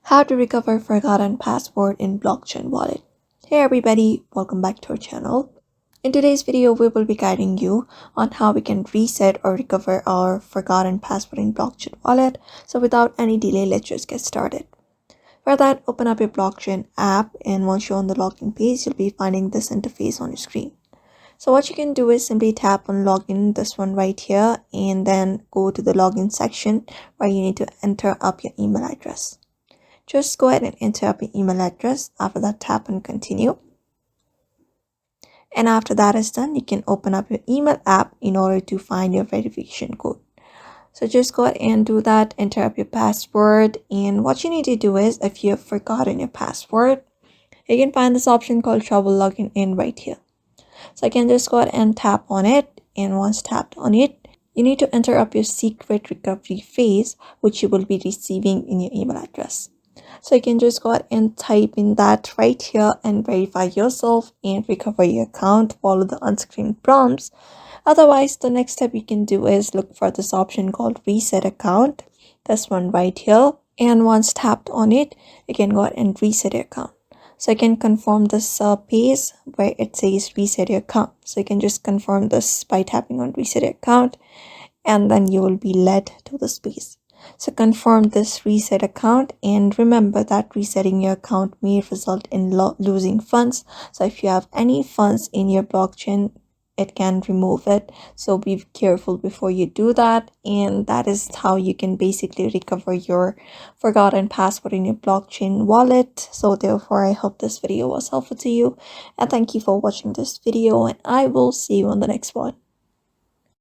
How to recover forgotten password in blockchain wallet. Hey everybody, welcome back to our channel. In today's video, we will be guiding you on how we can reset or recover our forgotten password in blockchain wallet. So without any delay, let's just get started. For that, open up your blockchain app, and once you're on the login page, you'll be finding this interface on your screen. So what you can do is simply tap on login, this one right here, and then go to the login section where you need to enter up your email address. Just go ahead and enter up your email address. After that, tap on continue. And after that is done, you can open up your email app in order to find your verification code. So just go ahead and do that, enter up your password. And what you need to do is, if you have forgotten your password, you can find this option called trouble logging in right here. So I can just go ahead and tap on it. And once tapped on it, you need to enter up your secret recovery phrase, which you will be receiving in your email address. So you can just go ahead and type in that right here and verify yourself and recover your account. Follow the on-screen prompts. Otherwise, the next step you can do is look for this option called reset account. This one right here. And once tapped on it, you can go ahead and reset your account. So you can confirm this page where it says reset your account. So you can just confirm this by tapping on reset your account, and then you will be led to this page. So confirm this reset account, and remember that resetting your account may result in losing funds. So if you have any funds in your blockchain, it can remove it. So be careful before you do that. And that is how you can basically recover your forgotten password in your blockchain wallet. So therefore, I hope this video was helpful to you. And thank you for watching this video, and I will see you on the next one.